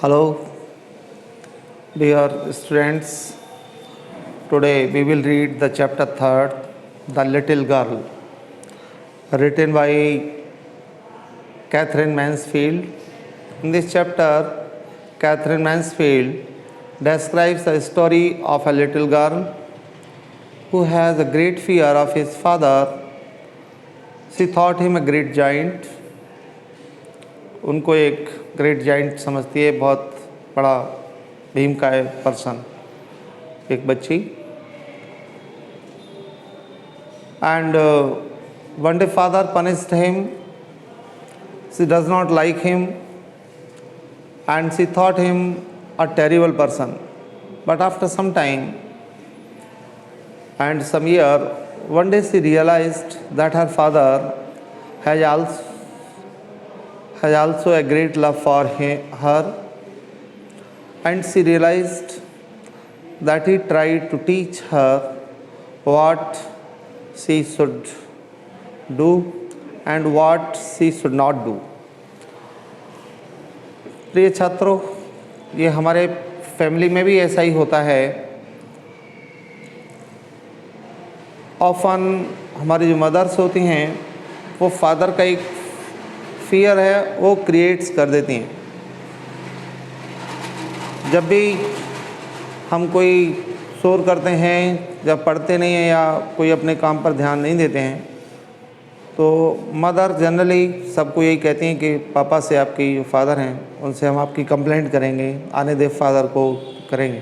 Hello, dear students. Today we will read the chapter 3rd, The Little Girl, written by Catherine Mansfield. In this chapter, Catherine Mansfield describes the story of a little girl who has a great fear of his father. She thought him a great giant. उनको एक great giant समझती है, बहुत बड़ा भीम का person, एक बच्ची. And one day father punished him. She does not like him and she thought him a terrible person. But after some time and some year, one day she realized that her father has also a great love for her, and she realized that he tried to teach her what she should do and what she should not do. प्रिय छात्रों, ये हमारे family में भी ऐसा ही होता है. Often हमारी जो मदर्स होती हैं वो फादर का एक फियर है वो क्रिएट्स कर देती हैं. जब भी हम कोई शोर करते हैं, जब पढ़ते नहीं हैं या कोई अपने काम पर ध्यान नहीं देते हैं, तो मदर जनरली सबको यही कहती हैं कि पापा से, आपकी जो फादर हैं उनसे हम आपकी कंप्लेंट करेंगे, आने दे फादर को करेंगे.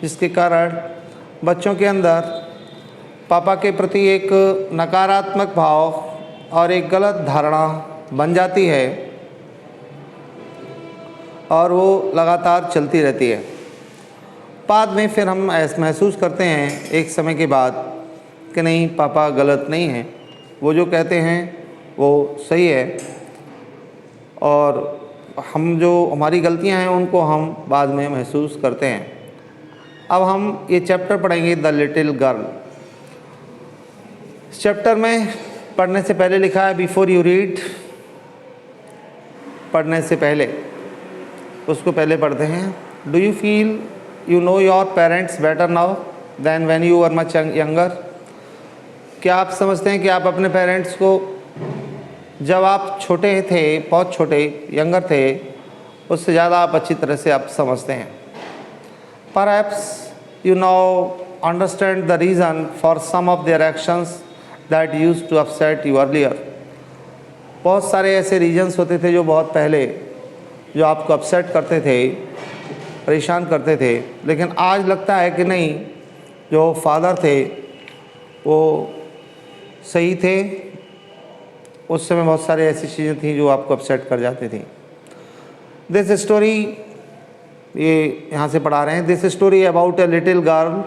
जिसके कारण बच्चों के अंदर पापा के प्रति एक नकारात्मक भाव और एक गलत धारणा बन जाती है और वो लगातार चलती रहती है. बाद में फिर हम ऐसा महसूस करते हैं एक समय के बाद कि नहीं, पापा गलत नहीं हैं, वो जो कहते हैं वो सही है, और हम जो हमारी गलतियां हैं उनको हम बाद में महसूस करते हैं. अब हम ये चैप्टर पढ़ेंगे, द लिटिल गर्ल. इस चैप्टर में पढ़ने से पहले लिखा है बिफोर यू रीड. पढ़ने से पहले उसको पहले पढ़ते हैं. Do you feel you know your parents better now than when you were much younger. क्या आप समझते हैं कि आप अपने पेरेंट्स को जब आप छोटे थे, बहुत छोटे, यंगर थे, उससे ज़्यादा आप अच्छी तरह से आप समझते हैं. Perhaps you now understand the reason for some of their actions that used to upset you earlier. बहुत सारे ऐसे रीजन्स होते थे जो बहुत पहले जो आपको अपसेट करते थे, परेशान करते थे, लेकिन आज लगता है कि नहीं, जो फादर थे वो सही थे. उस समय बहुत सारे ऐसी चीज़ें थी जो आपको अपसेट कर जाती थी. दिस स्टोरी, ये यहाँ से पढ़ा रहे हैं. This story about a little girl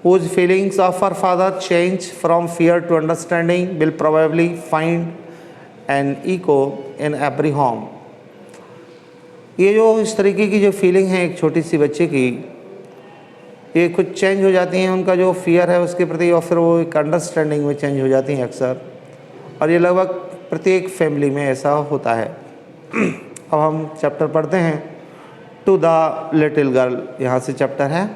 whose feelings of her father change from fear to understanding will probably find an echo in every home. ये जो इस तरीके की जो फीलिंग है एक छोटी सी बच्चे की, ये कुछ चेंज हो जाती हैं, उनका जो फियर है उसके प्रति, और फिर वो एक अंडरस्टैंडिंग में चेंज हो जाती हैं अक्सर, और ये लगभग प्रत्येक फैमिली में ऐसा होता है. अब हम चैप्टर पढ़ते हैं, टू द लिटिल गर्ल. यहाँ से चैप्टर है.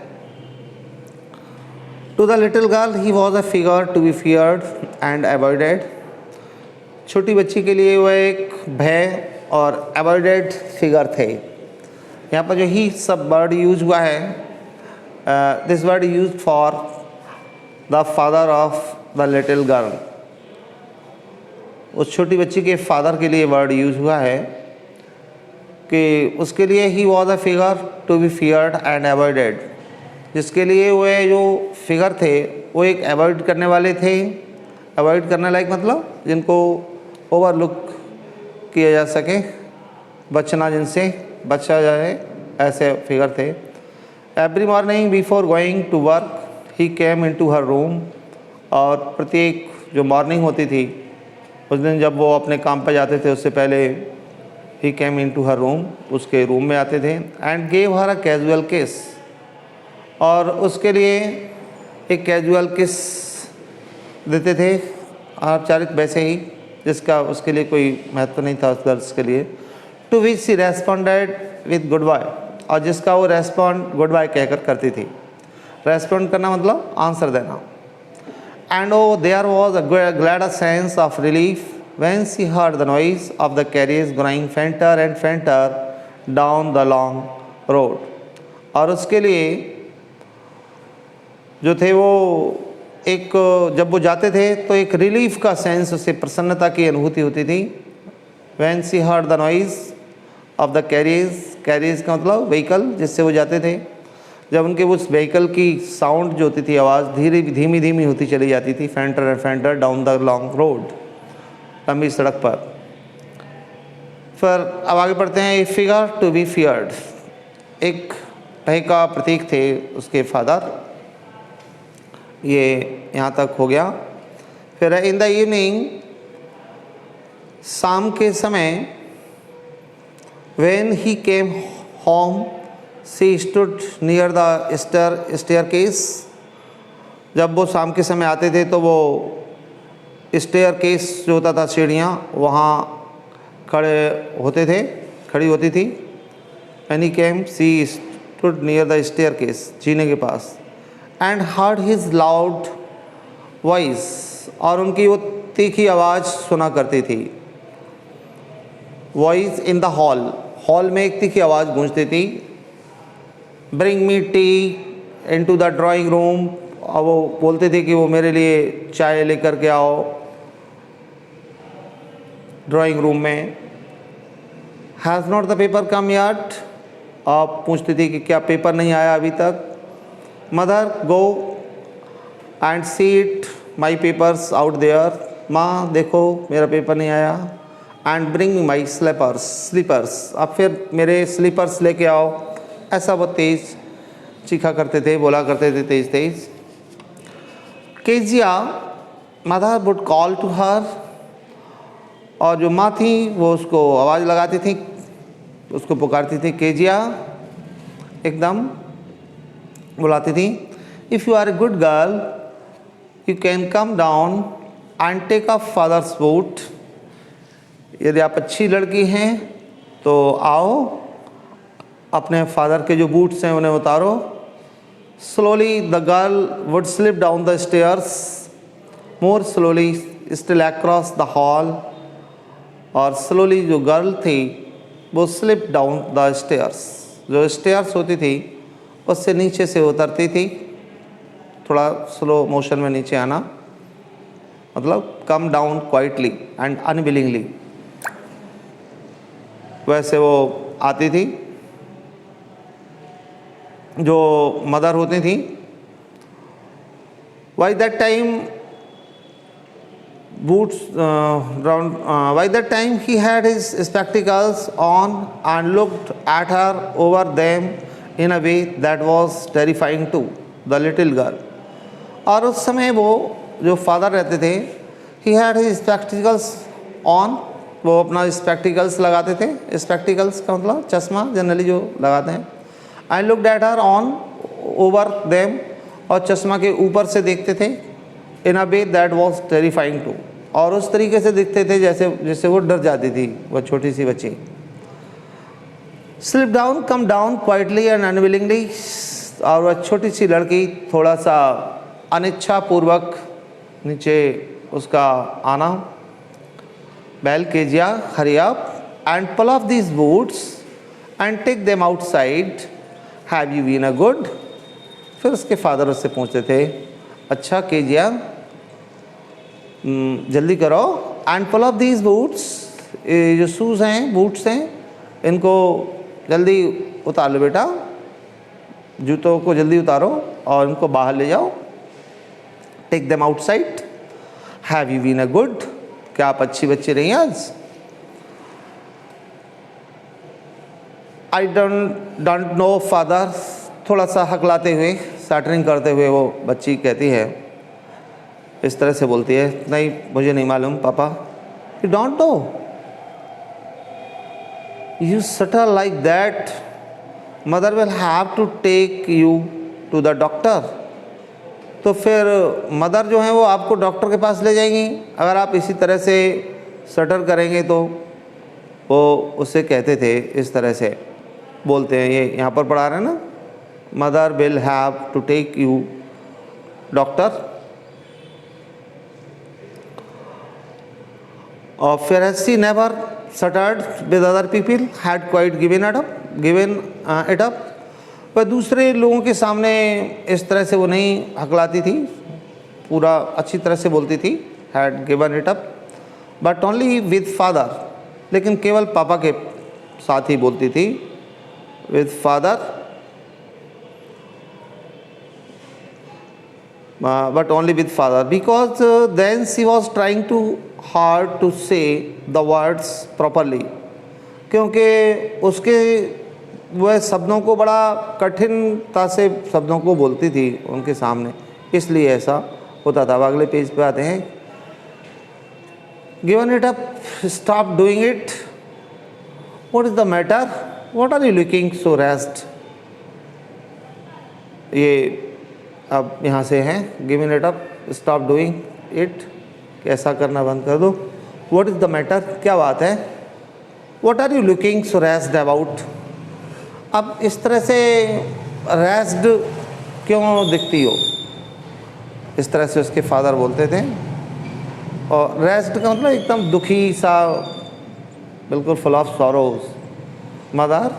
To the little girl, he was a figure to be feared and avoided. छोटी बच्ची के लिए वह एक भय और अवॉइडेड फिगर थे. यहाँ पर जो ही सब वर्ड यूज हुआ है, this word use for the father of the little girl. उस छोटी बच्ची के फादर के लिए वर्ड यूज हुआ है कि उसके लिए he was a figure to be feared and avoided. जिसके लिए वह जो फिगर थे वो एक अवॉइड करने वाले थे. अवॉइड करने लायक मतलब जिनको ओवरलुक किया जा सके, बचना, जिनसे बचा जाए, ऐसे फिगर थे. Every morning before going to work he came into her room. और प्रत्येक जो मॉर्निंग होती थी उस दिन जब वो अपने काम पर जाते थे, उससे पहले ही केम इनटू हर रूम, उसके रूम में आते थे. And gave her a casual किस. और उसके लिए एक कैजुअल किस देते थे, औपचारिक वैसे ही, जिसका उसके लिए कोई महत्व नहीं था उस गर्ल्स के लिए. To which she responded with goodbye, और जिसका वो रेस्पॉन्ड गुड बाय कहकर करती थी। रेस्पॉन्ड करना मतलब आंसर देना। And oh there was a glad a sense of relief when she heard the noise of the carriers growing fainter and fainter down the long road. और उसके लिए जो थे वो एक, जब वो जाते थे तो एक रिलीफ का सेंस, उसे प्रसन्नता की अनुभूति होती थी। When she heard the noise of the carriers, carriers का मतलब व्हीकल जिससे वो जाते थे, जब उनके उस व्हीकल की साउंड जो होती थी, आवाज़ धीमी धीमी होती चली जाती थी, फेंटर and fainter down the long road, लंबी सड़क पर। फिर अब आगे बढ़ते हैं। A figure to be feared, एक भय का प्रतीक थे उसके फादर। ये यहाँ तक हो गया। फिर इन द इवनिंग, शाम के समय, when he came home she stood near the staircase, जब वो शाम के समय आते थे तो वो स्टेयरकेस जो होता था, सीढ़ियाँ, वहाँ खड़ी होती थी। When he came she stood near the staircase, जीने के पास, and heard his loud voice, और उनकी वो तीखी आवाज़ सुना करती थी। Voice in the hall, hall में एक तीखी आवाज़ गूंजती थी। Bring me tea into the drawing room, और वो बोलते थे कि वो मेरे लिए चाय लेकर के आओ ड्राइंग रूम में। Has not the paper come yet, आप पूछती थी कि क्या पेपर नहीं आया अभी तक। Mother go and seat my papers out there, माँ देखो मेरा पेपर नहीं आया। एंड ब्रिंग माई स्लीपर्स, अब फिर मेरे स्लीपर्स लेके आओ। ऐसा वो तेज़ चीखा करते थे, बोला करते थे तेज़ तेज़। Kezia mother would call to her, और जो माँ थी वो उसको आवाज़ लगाती थी, उसको पुकारती थी, केजिया, एकदम बुलाती थी। If you are a good girl you can come down and take up father's boot, यदि आप अच्छी लड़की हैं तो आओ अपने फादर के जो बूट्स हैं उन्हें उतारो। Slowly the girl would slip down the stairs, more slowly still across the hall, और स्लोली जो गर्ल थी वो स्लिप डाउन द स्टेयर्स, जो स्टेयर्स होती थी उससे नीचे से उतरती थी, थोड़ा स्लो मोशन में नीचे आना, मतलब come down quietly and unwillingly, वैसे वो आती थी। जो मदर होती थी, by that time boots round by that time he had his spectacles on and looked at her over them in a way that was terrifying to the little girl। और उस समय वो जो फादर रहते थे, he had his spectacles on, वो अपना spectacles लगाते थे। स्पेक्टिकल्स का मतलब चश्मा जनरली जो लगाते हैं। I looked at her on over them, और चश्मा के ऊपर से देखते थे। In a way that was terrifying too, और उस तरीके से दिखते थे जैसे वो डर जाती थी, वो छोटी सी बच्ची। Slip down come down quietly and unwillingly, और वह छोटी सी लड़की थोड़ा सा अनिच्छा पूर्वक नीचे उसका आना। Well Kezia hurry up and pull off these boots and take them outside, have you been a good. फिर उसके फादर उससे पूछते थे, अच्छा केजिया जल्दी करो, and pull off these boots, जो शूज़ हैं, बूट्स हैं, इनको जल्दी उतार लो बेटा, जूतों को जल्दी उतारो और इनको बाहर ले जाओ। Take them outside, have you been a good, क्या आप अच्छी बच्ची रही आज। आई डोंट नो फादर, थोड़ा सा हकलाते हुए, सैटरिंग करते हुए वो बच्ची कहती है, इस तरह से बोलती है, नहीं मुझे नहीं मालूम पापा। You don't know, you stutter like that, mother will have to take you to the doctor. तो फिर मदर जो है वो आपको डॉक्टर के पास ले जाएंगी अगर आप इसी तरह से सटर करेंगे तो। वो उससे कहते थे इस तरह से, बोलते हैं, ये यहाँ पर पढ़ा रहे हैं ना, mother will have to take you doctor. और Pharisee never stuttered with other people, had quite given it up। पर दूसरे लोगों के सामने इस तरह से वो नहीं हकलाती थी, पूरा अच्छी तरह से बोलती थी, had given it up, but only with father, लेकिन केवल पापा के साथ ही बोलती थी, with father, but only with father, because then she was trying to hard to say the words properly, क्योंकि उसके वह शब्दों को बड़ा कठिनता से शब्दों को बोलती थी उनके सामने, इसलिए ऐसा होता था। अब अगले पेज पे आते हैं। Given it up, stop doing it, what is the matter, what are you looking so rest. ये अब यहाँ से हैं, given it up, stop doing it, ऐसा करना बंद कर दो। व्हाट इज द मैटर, क्या बात है। What are you looking so rest about. अब इस तरह से रेस्ड क्यों दिखती हो, इस तरह से उसके फादर बोलते थे। और रेस्ड का मतलब एकदम दुखी सा, बिल्कुल full of sorrows. Mother,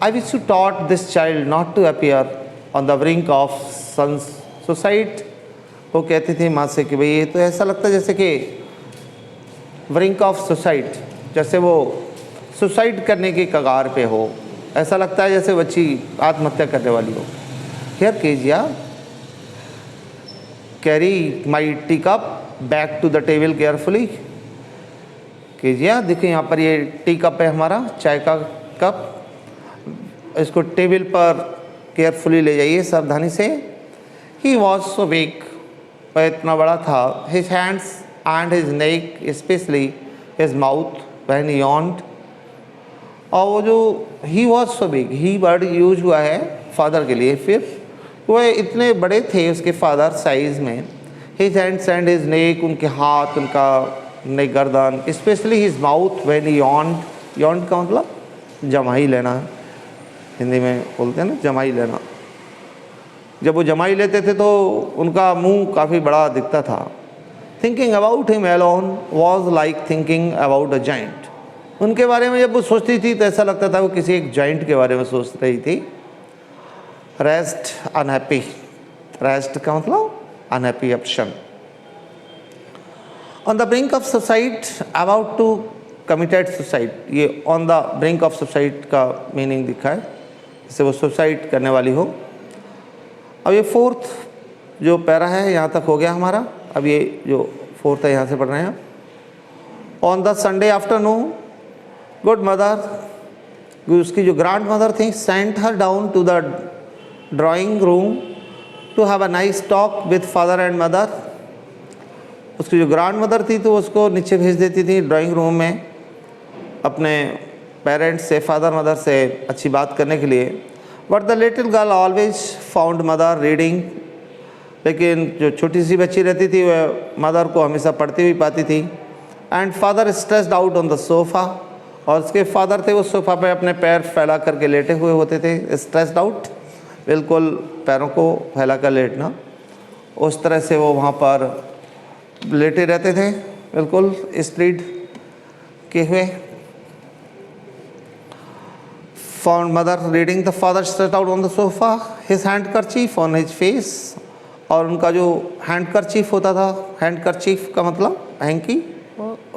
I wish you taught this child not to appear on the brink of sons suicide. वो कहती थी माँ से कि भाई ये तो ऐसा लगता है जैसे कि ब्रिंक ऑफ सुसाइड, जैसे वो सुसाइड करने की कगार पे हो, ऐसा लगता है जैसे बच्ची आत्महत्या करने वाली हो। हियर कीजिए, carry my tea cup back to the table carefully. कीजिए, देखिए यहाँ पर ये टी कप है हमारा, चाय का कप, इसको टेबल पर केयरफुली ले जाइए, सावधानी से। ही वॉज सो बिग, वह इतना बड़ा था। His hands and his neck, specially his mouth when he yawned. और वो जो ही वॉज सो बिग, ही वर्ड यूज हुआ है फादर के लिए, फिर वह इतने बड़े थे उसके फादर साइज में। His hands and his neck, उनके हाथ, उनका नेक, गर्दन, specially his mouth when he yawned. Yawned का मतलब जमाई लेना, हिंदी में बोलते हैं ना जमाई लेना। जब वो जमाई लेते थे तो उनका मुंह काफ़ी बड़ा दिखता था। Thinking about him alone was like thinking about a giant. उनके बारे में जब वो सोचती थी तो ऐसा लगता था वो किसी एक जाइंट के बारे में सोच रही थी। रेस्ट अनहैप्पी, रेस्ट का मतलब unhappy option. On the brink of suicide, about to committed suicide. ये on the brink of suicide का मीनिंग दिखा है, जैसे वो सुसाइड करने वाली हो। अब ये फोर्थ जो पैरा है यहाँ तक हो गया हमारा। अब ये जो फोर्थ है यहाँ से पढ़ रहे हैं। On the Sunday afternoon, good mother, उसकी जो ग्रैंड मदर थी, sent her down to the drawing room to have a nice talk with father and mother. उसकी जो ग्रैंड मदर थी तो उसको नीचे भेज देती थी ड्राइंग रूम में अपने पेरेंट्स से, फादर मदर से अच्छी बात करने के लिए। But the little girl always found mother reading. लेकिन जो छोटी सी बच्ची रहती थी वह मदर को हमेशा पढ़ती हुई पाती थी। And father stressed out on the sofa, और उसके फादर थे वो सोफ़ा पे अपने पैर फैला करके लेटे हुए होते थे। स्ट्रेस्ड आउट, बिल्कुल पैरों को फैला कर लेटना, उस तरह से वो वहाँ पर लेटे रहते थे, बिल्कुल स्प्रेड किए हुए। Found mother reading, the father stretched out on the sofa, his handkerchief on his face। और उनका जो हैंडकरचीफ होता था, हैंडकरचीफ का मतलब हैंकी,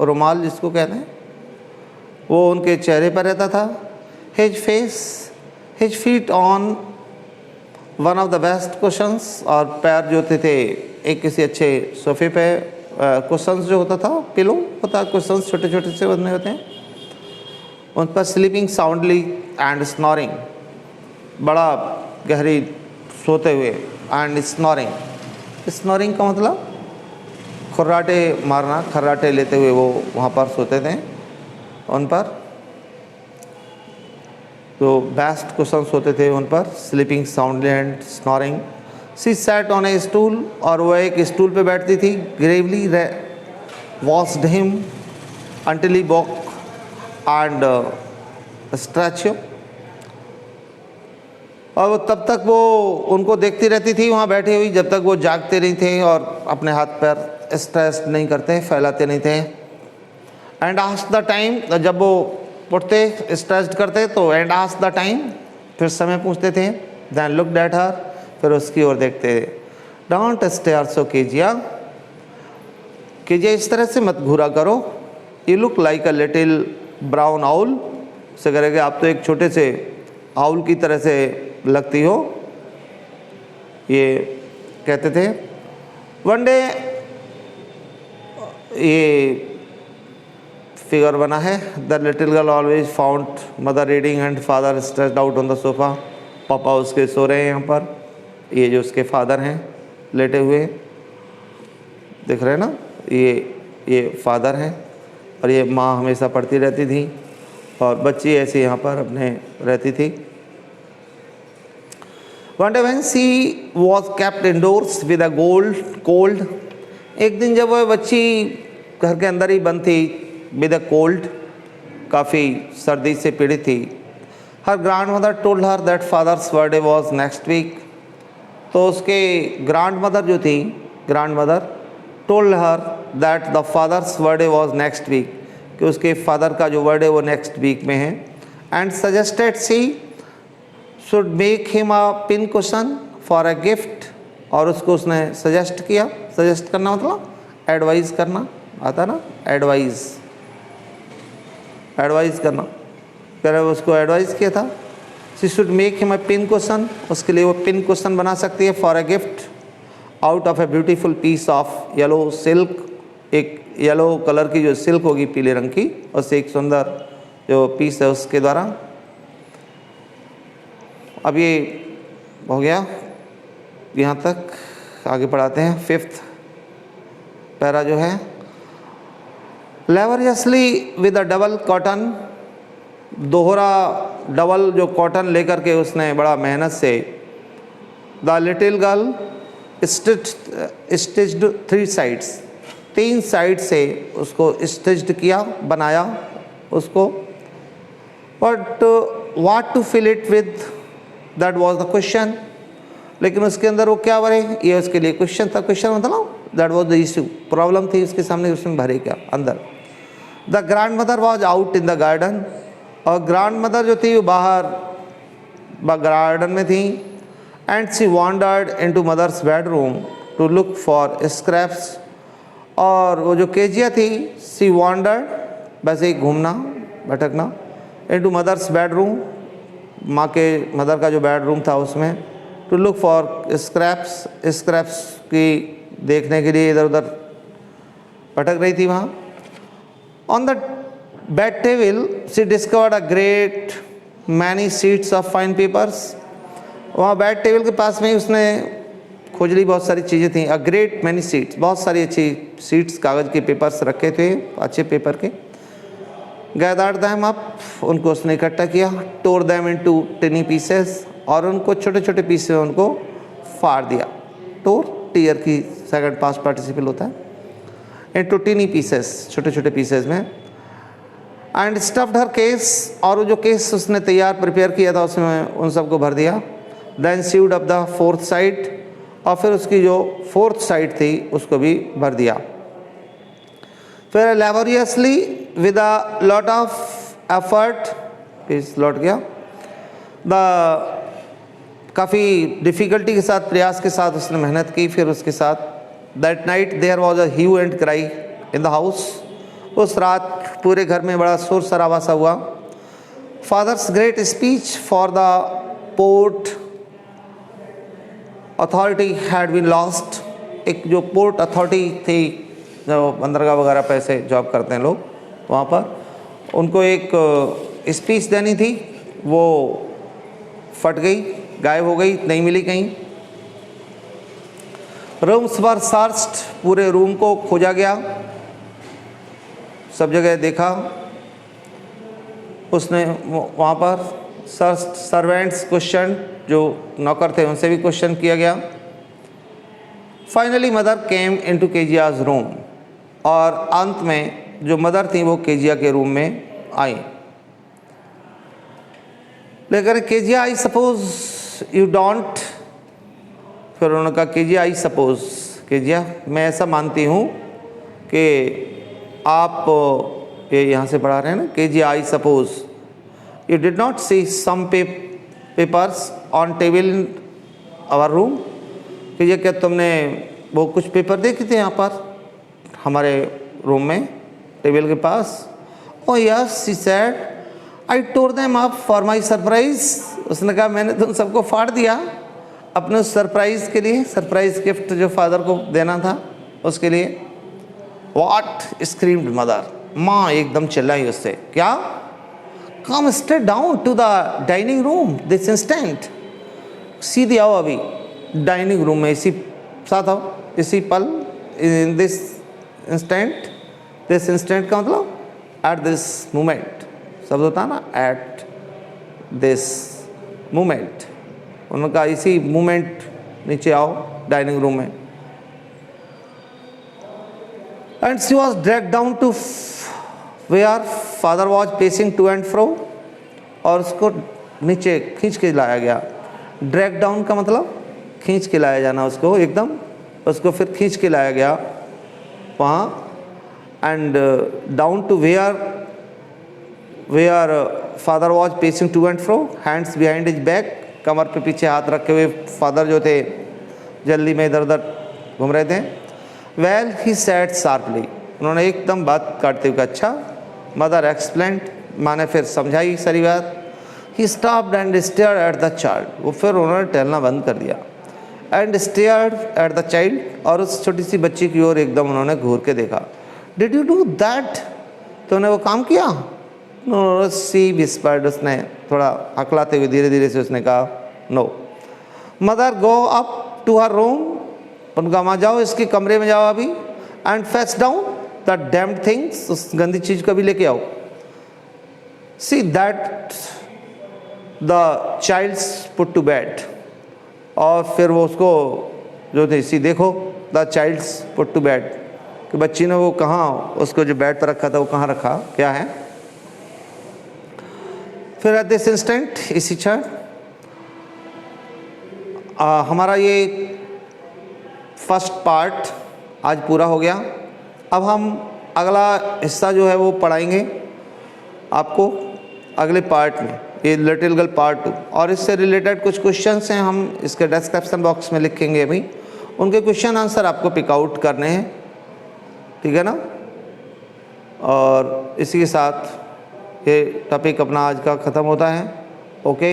रुमाल जिसको कहते हैं, वो उनके चेहरे पर रहता था। His face, his feet on one of the best cushions, और पैर जो थे एक किसी अच्छे सोफे पे, कुशंस जो होता था, पिलो होता है, कुशंस छोटे छोटे से बने होते हैं, उन पर स्लीपिंग साउंडली एंड स्नोरिंग, बड़ा गहरी सोते हुए, एंड स्नोरिंग। स्नोरिंग का मतलब खर्राटे मारना, खर्राटे लेते हुए वो वहाँ पर सोते थे उन पर। तो बेस्ट कुशंस होते थे उन पर, sleeping soundly and snoring. She sat on a stool, और वह एक स्टूल पे बैठती थी। Gravely watched him until he walk and stretch. और वो तब तक वो उनको देखती रहती थी वहाँ बैठी हुई जब तक वो जागते नहीं थे और अपने हाथ पैर स्ट्रेच नहीं करते, फैलाते नहीं थे। एंड आस्क द टाइम, जब वो उठते स्ट्रेच करते तो एंड आस्क द टाइम, फिर समय पूछते थे। देन लुक्ड एट हर, फिर उसकी ओर देखते। डोंट स्टेयर सो कीजिया, कीजिए इस तरह से मत घूरा करो। You look like a little brown owl, से करेंगे आप तो एक छोटे से आउल की तरह से लगती हो, ये कहते थे। वन डे ये फिगर बना है। The little girl always found mother reading and father stretched out on the sofa. पापा उसके सो रहे हैं यहाँ पर, ये जो उसके फादर हैं लेटे हुए दिख रहे हैं ना, ये फादर हैं और ये माँ हमेशा पढ़ती रहती थी और बच्ची ऐसे यहाँ पर अपने रहती थी। One day when she was kept indoors with a cold, एक दिन जब वह बच्ची घर के अंदर ही बंद थी with a cold, काफ़ी सर्दी से पीड़ित थी। Her grandmother told her that father's birthday was next week। तो उसके grandmother जो थी, grandmother told her that the father's birthday was next week, कि उसके फादर का जो बर्थडे वो नेक्स्ट वीक में है। And suggested she should make him a pin cushion for a gift, और उसको उसने सजेस्ट किया। सजेस्ट करना मतलब एडवाइस करना, आता ना, एडवाइस करना, कह रहे उसको एडवाइस किया था। She should make him a pin cushion, उसके लिए वो पिन कुशन बना सकती है for a gift out of a beautiful piece of yellow silk, एक येलो कलर की जो सिल्क होगी पीले रंग की, उससे एक सुंदर जो पीस है उसके द्वारा। अब ये हो गया यहाँ तक, आगे पढ़ाते हैं। 5th पैरा जो है, laboriously with a double cotton, दोहरा डबल जो कॉटन लेकर के उसने बड़ा मेहनत से। The little girl stitched 3 sides, 3 side से उसको स्टिच्ड किया, बनाया उसको। But what to fill it with, that was the question. लेकिन उसके अंदर वो क्या भरे, ये उसके लिए क्वेश्चन था। क्वेश्चन मतलब that was the issue, problem थी उसके सामने, उसमें भरे क्या अंदर। The grand mother was out in the garden, और ग्रैंड मदर जो थी वो बाहर गार्डन में थी। And she wandered into mother's bedroom to look for scraps, और वो जो केजिया थी, सी वॉन्डर्ड, वैसे ही घूमना भटकना, इनटू मदर्स बेडरूम, माँ के मदर का जो बेडरूम था उसमें, to look for scraps, scraps की देखने के लिए इधर उधर भटक रही थी वहाँ। On the bed table she discovered a great many sheets of fine papers, वहाँ बेड टेबल के पास में ही उसने खोज ली, बहुत सारी चीज़ें थी। अ ग्रेट मैनी सीट्स, बहुत सारी अच्छी सीट्स, कागज़ के पेपर्स रखे थे अच्छे पेपर के। गैदर्ड दैम अप, उनको उसने इकट्ठा किया। टोर दैम इनटू टिनी पीसेस, और उनको छोटे छोटे पीस में उनको फाड़ दिया। टोर टीयर की सेकंड पास्ट पार्टिसिपल होता है, इनटू टिनी पीसेस, छोटे छोटे पीसेस में। एंड स्टफ्ड हर केस, और वो जो केस उसने तैयार प्रिपेयर किया था उसमें उन सबको भर दिया। Then sewed up the 4th side, और फिर उसकी जो 4th साइड थी उसको भी भर दिया। फिर laboriously with a lot of effort, page लौट गया, द काफ़ी डिफ़िकल्टी के साथ, प्रयास के साथ उसने मेहनत की। फिर उसके साथ that night there was a hue and cry in the house, उस रात पूरे घर में बड़ा शोर शराबा सा हुआ। Father's great speech for the port authority had been lost, एक जो पोर्ट अथॉरिटी थी, जो बंदरगाह वगैरह पे ऐसे जॉब करते हैं लोग, वहाँ पर उनको एक स्पीच देनी थी, वो फट गई, गायब हो गई, नहीं मिली कहीं। रूम्स वर सर्च्ड, पूरे रूम को खोजा गया, सब जगह देखा उसने वहाँ पर। सर्वेंट्स क्वेश्चन, जो नौकर थे उनसे भी क्वेश्चन किया गया। Finally mother came into Keziah's room, और अंत में जो मदर थी वो केजिया के रूम में आई। लेकर Kezia I suppose you don't, फिर उन्होंने कहा केजिया आई सपोज, केजिया मैं ऐसा मानती हूँ कि आप, ये यहाँ से पढ़ा रहे हैं ना, Kezia I suppose you did not see some papers on table in our room, कि ये क्या तुमने वो कुछ पेपर देखे थे यहाँ पर हमारे रूम में टेबल के पास? Oh yes she said I tore them up for my surprise, उसने कहा मैंने तुम सबको फाड़ दिया अपने उस सरप्राइज के लिए, सरप्राइज गिफ्ट जो फादर को देना था उसके लिए। व्हाट स्क्रीम्ड मदर, माँ एकदम चिल्लाई उससे, क्या? Come straight down to the dining room this instant, सीधे आओ अभी डाइनिंग रूम में, इसी साथ आओ, इसी पल, in this instant, this instant का मतलब एट दिस मोमेंट शब्द होता है ना, एट दिस मोमेंट, उनका इसी मोमेंट नीचे आओ डाइनिंग रूम में। And she was drag down to where father was pacing to and fro, और उसको नीचे खींच के लाया गया। ड्रैग डाउन का मतलब खींच के लाया जाना, उसको एकदम, उसको फिर खींच के लाया गया वहाँ। And down to where father was pacing to and fro, hands behind his back, कमर पे पीछे हाथ रखे हुए फादर जो थे जल्दी में इधर उधर घूम रहे थे। वेल ही सेड शार्पली, उन्होंने एकदम बात काटते हुए, अच्छा। मदर एक्सप्लेन्ड, माँ ने फिर समझाई सारी बात। He stopped and stared at the child, वो फिर उन्होंने टहलना बंद कर दिया। And stared at the child, और उस छोटी सी बच्ची की ओर एकदम उन्होंने घूर के देखा। डिड यू डू दैट, तुमने वो काम किया? नो सी विस्पर्ड, उसने थोड़ा हकलाते हुए धीरे धीरे से उसने कहा no. Mother go up to her room, उनका वहाँ जाओ, इसके कमरे में जाओ अभी। And fetch down the damned things, उस गंदी चीज को भी लेके आओ। See that the child's put to bed, और फिर वो उसको जो थे, सी देखो the child's put to bed, कि बच्ची ने वो कहाँ, उसको जो बेड पर रखा था वो कहाँ रखा, क्या है। फिर एट दिस इंस्टेंट, इसी क्षण हमारा ये फर्स्ट पार्ट आज पूरा हो गया। अब हम अगला हिस्सा जो है वो पढ़ाएंगे आपको अगले पार्ट में, ये लिटिल गर्ल पार्ट 2, और इससे रिलेटेड कुछ क्वेश्चंस हैं, हम इसके डिस्क्रिप्शन बॉक्स में लिखेंगे अभी, उनके क्वेश्चन आंसर आपको पिक आउट करने हैं, ठीक है ना। और इसी के साथ ये टॉपिक अपना आज का ख़त्म होता है। ओके।